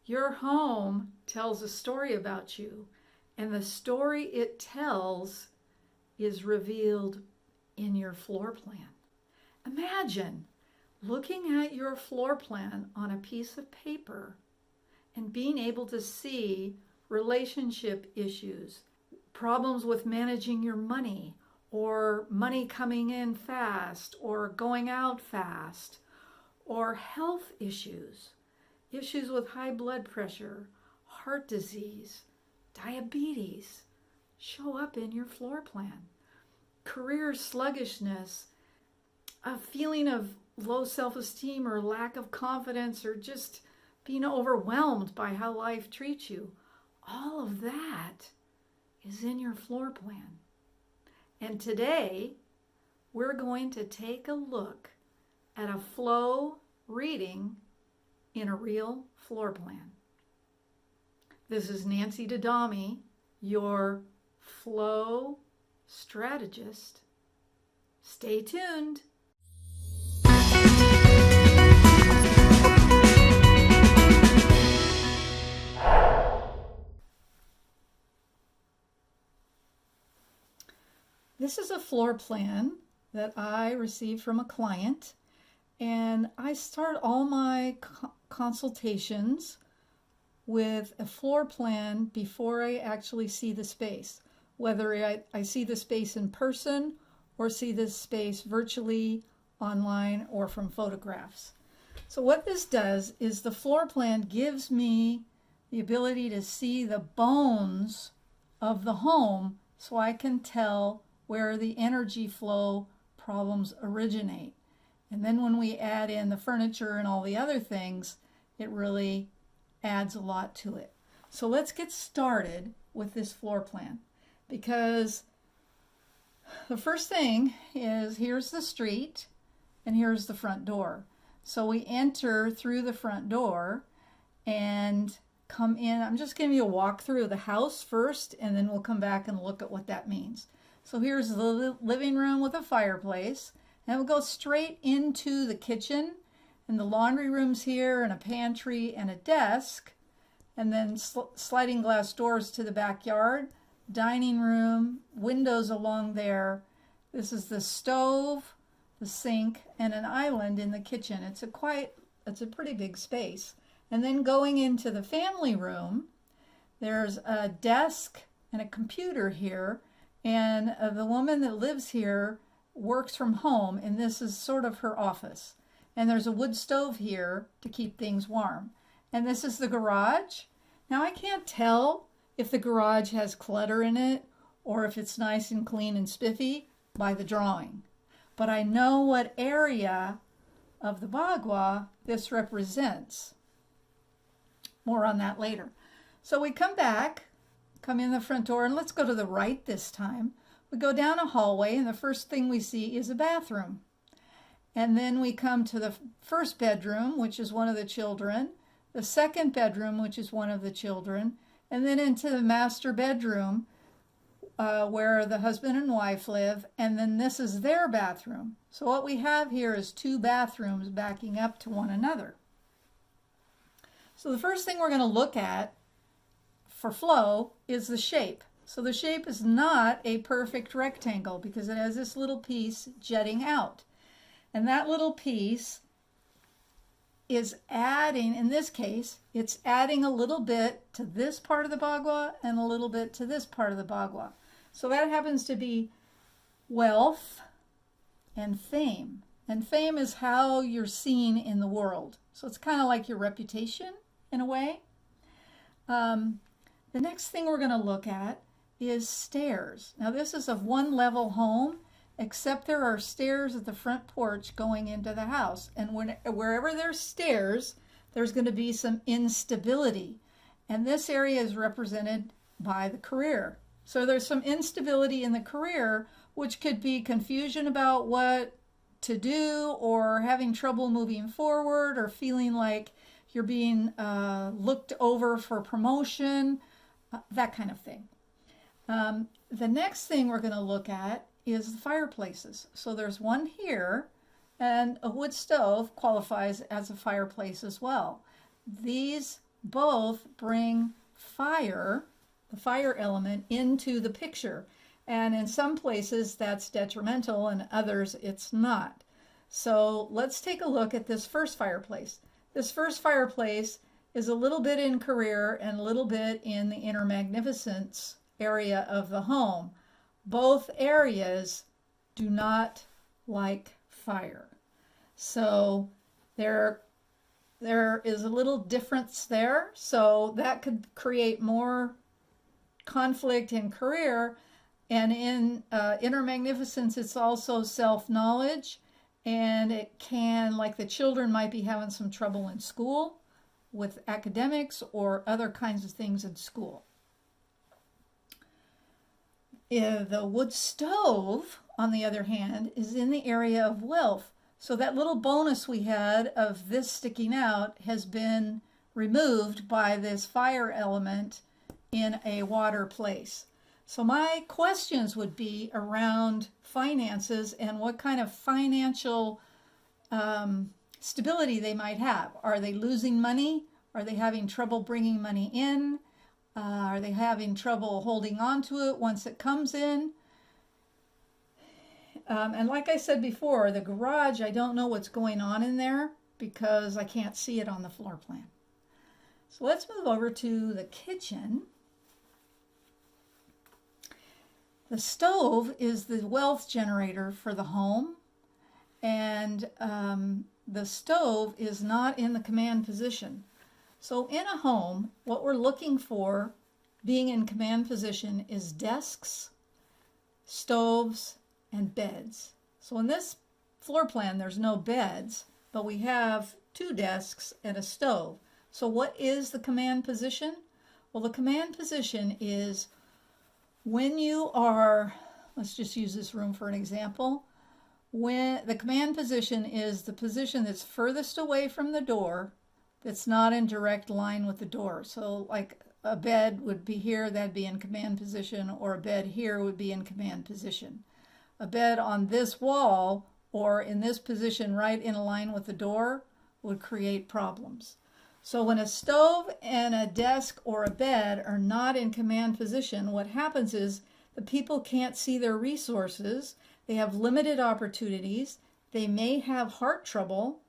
Your home tells a story about you, and the story it tells is revealed in your floor plan. Imagine looking at your floor plan on a piece of paper and being able to see relationship issues, problems with managing your money, or money coming in fast or going out fast, or health issues, issues with high blood pressure, heart disease, diabetes, show up in your floor plan. Career sluggishness, a feeling of low self-esteem or lack of confidence, or just being overwhelmed by how life treats you. All of that is in your floor plan. And today, we're going to take a look at a flow reading in a real floor plan. This is Nancy Dadami, your flow strategist. Stay tuned. This is a floor plan that I received from a client, and I start all my consultations with a floor plan before I actually see the space, whether I see the space in person or see this space virtually, online, or from photographs. So what this does is the floor plan gives me the ability to see the bones of the home so I can tell where the energy flow problems originate. And then when we add in the furniture and all the other things, it really adds a lot to it. So let's get started with this floor plan, because the first thing is here's the street and here's the front door. So we enter through the front door and come in. I'm just giving you a walkthrough of the house first, and then we'll come back and look at what that means. So here's the living room with a fireplace, and we'll go straight into the kitchen, and the laundry room's here, and a pantry and a desk, and then sliding glass doors to the backyard, dining room, windows along there. This is the stove, the sink, and an island in the kitchen. It's a pretty big space. And then going into the family room, there's a desk and a computer here. And the woman that lives here works from home, and this is sort of her office. And there's a wood stove here to keep things warm. And this is the garage. Now I can't tell if the garage has clutter in it or if it's nice and clean and spiffy by the drawing. But I know what area of the Bagua this represents. More on that later. So we come in the front door, and let's go to the right this time. We go down a hallway, and the first thing we see is a bathroom. And then we come to the first bedroom, which is one of the children, the second bedroom, which is one of the children, and then into the master bedroom where the husband and wife live, and then this is their bathroom. So what we have here is two bathrooms backing up to one another. So the first thing we're going to look at for flow is the shape. So the shape is not a perfect rectangle because it has this little piece jetting out. And that little piece is adding, in this case, it's adding a little bit to this part of the Bagua and a little bit to this part of the Bagua. So that happens to be wealth and fame. And fame is how you're seen in the world. So it's kind of like your reputation in a way. The next thing we're going to look at is stairs. Now this is a one-level home, except there are stairs at the front porch going into the house. And wherever there's stairs, there's going to be some instability. And this area is represented by the career. So there's some instability in the career, which could be confusion about what to do, or having trouble moving forward, or feeling like you're being looked over for promotion, that kind of thing. The next thing we're going to look at is the fireplaces. So there's one here, and a wood stove qualifies as a fireplace as well. These both bring fire, the fire element, into the picture. And in some places that's detrimental, and others it's not. So let's take a look at this first fireplace. This first fireplace is a little bit in career and a little bit in the inner magnificence area of the home. Both areas do not like fire. So there is a little difference there. So that could create more conflict in career. And in inner magnificence, it's also self-knowledge. And it can, like the children might be having some trouble in school with academics or other kinds of things in school. The wood stove, on the other hand, is in the area of wealth. So that little bonus we had of this sticking out has been removed by this fire element in a water place. So my questions would be around finances and what kind of financial stability they might have. Are they losing money? Are they having trouble bringing money in? Are they having trouble holding on to it once it comes in? And like I said before, the garage, I don't know what's going on in there because I can't see it on the floor plan. So let's move over to the kitchen. The stove is the wealth generator for the home, and the stove is not in the command position. So in a home, what we're looking for being in command position is desks, stoves, and beds. So in this floor plan, there's no beds, but we have 2 desks and a stove. So what is the command position? Well, the command position is when you are, let's just use this room for an example. When the command position is the position that's furthest away from the door, that's not in direct line with the door. So like a bed would be here, that'd be in command position, or a bed here would be in command position. A bed on this wall or in this position right in line with the door would create problems. So when a stove and a desk or a bed are not in command position, what happens is the people can't see their resources. They have limited opportunities. They may have heart trouble.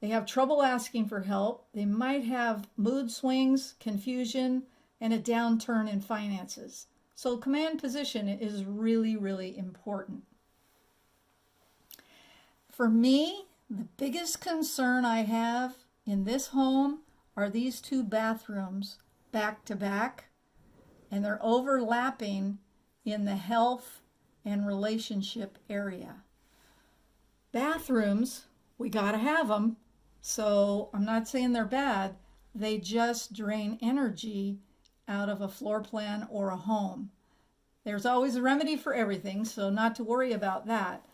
They have trouble asking for help. They might have mood swings, confusion, and a downturn in finances. So command position is really, really important. For me, the biggest concern I have in this home are these 2 bathrooms back to back, and they're overlapping in the health and relationship area. Bathrooms, we gotta have them, so I'm not saying they're bad. They just drain energy out of a floor plan or a home. There's always a remedy for everything, so not to worry about that.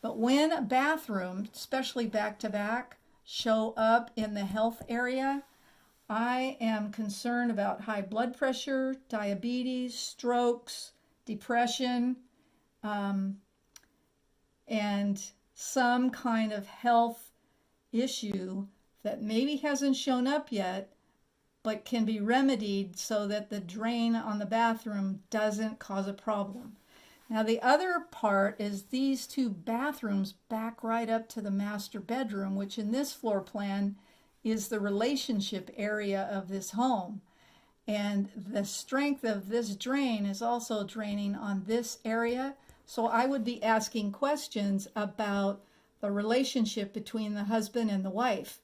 But when bathrooms, especially back to back, show up in the health area, I am concerned about high blood pressure, diabetes, strokes, depression, and some kind of health issue that maybe hasn't shown up yet, but can be remedied so that the drain on the bathroom doesn't cause a problem. Now the other part is these 2 bathrooms back right up to the master bedroom, which in this floor plan is the relationship area of this home. And the strength of this drain is also draining on this area. So I would be asking questions about the relationship between the husband and the wife.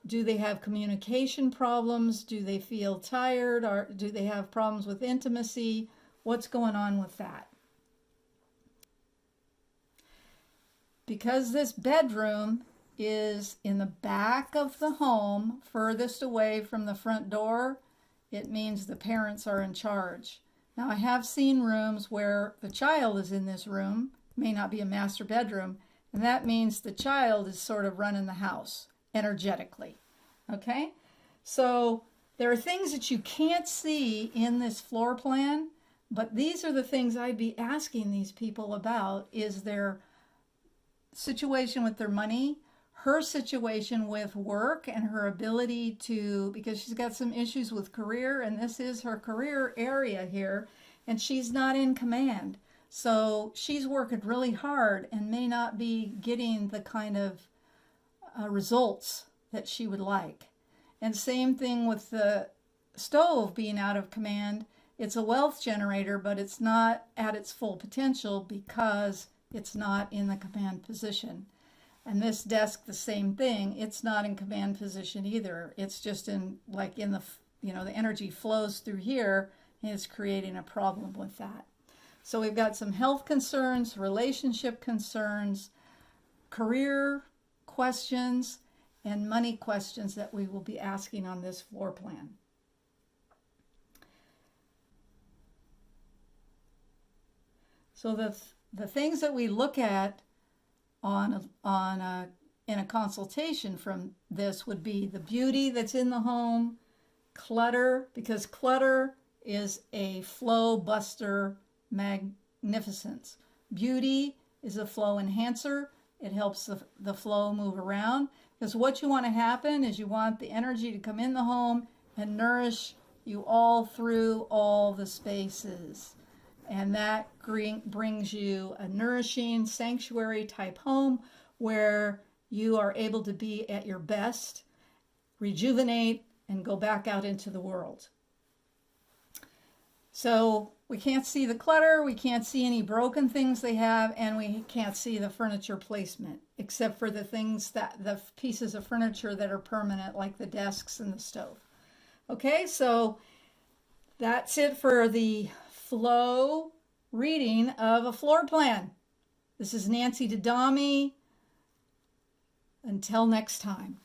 Do they have communication problems? Do they feel tired? Or do they have problems with intimacy? What's going on with that? Because this bedroom is in the back of the home, furthest away from the front door, it means the parents are in charge. Now, I have seen rooms where the child is in this room, may not be a master bedroom, and that means the child is sort of running the house energetically. Okay? So there are things that you can't see in this floor plan, but these are the things I'd be asking these people about. Is their situation with their money, her situation with work and her ability to, because she's got some issues with career, and this is her career area here, and she's not in command. So she's working really hard and may not be getting the kind of results that she would like. And same thing with the stove being out of command. It's a wealth generator, but it's not at its full potential because it's not in the command position. And this desk, the same thing. It's not in command position either. It's just in the, the energy flows through here and it's creating a problem with that. So we've got some health concerns, relationship concerns, career questions, and money questions that we will be asking on this floor plan. So the things that we look at in a consultation from this would be the beauty that's in the home, clutter, because clutter is a flow buster magnificence. Beauty is a flow enhancer. It helps the flow move around, because what you want to happen is you want the energy to come in the home and nourish you all through all the spaces. And that brings you a nourishing sanctuary type home where you are able to be at your best, rejuvenate, and go back out into the world. So we can't see the clutter, we can't see any broken things they have, and we can't see the furniture placement, except for the pieces of furniture that are permanent, like the desks and the stove. Okay, so that's it for the flow reading of a floor plan. This is Nancy Dadami. Until next time.